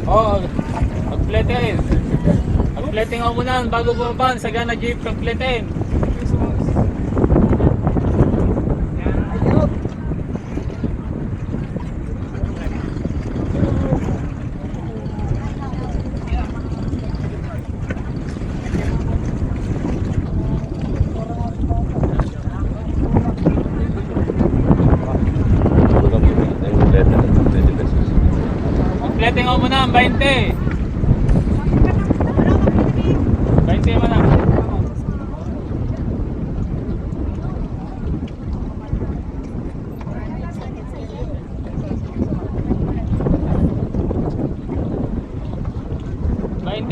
Oo, pagpletin. Pagpletin ako muna bago bumaba sa gana jeep, pagpletin. Pagpletin ako muna, 20. 20 mo na.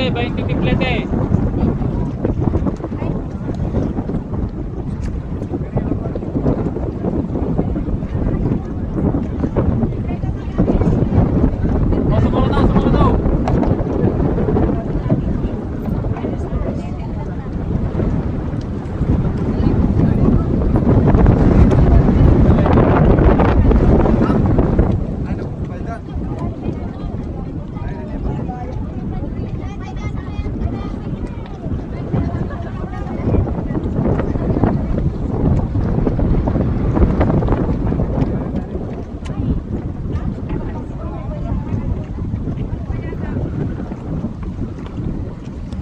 Bainte tiplete.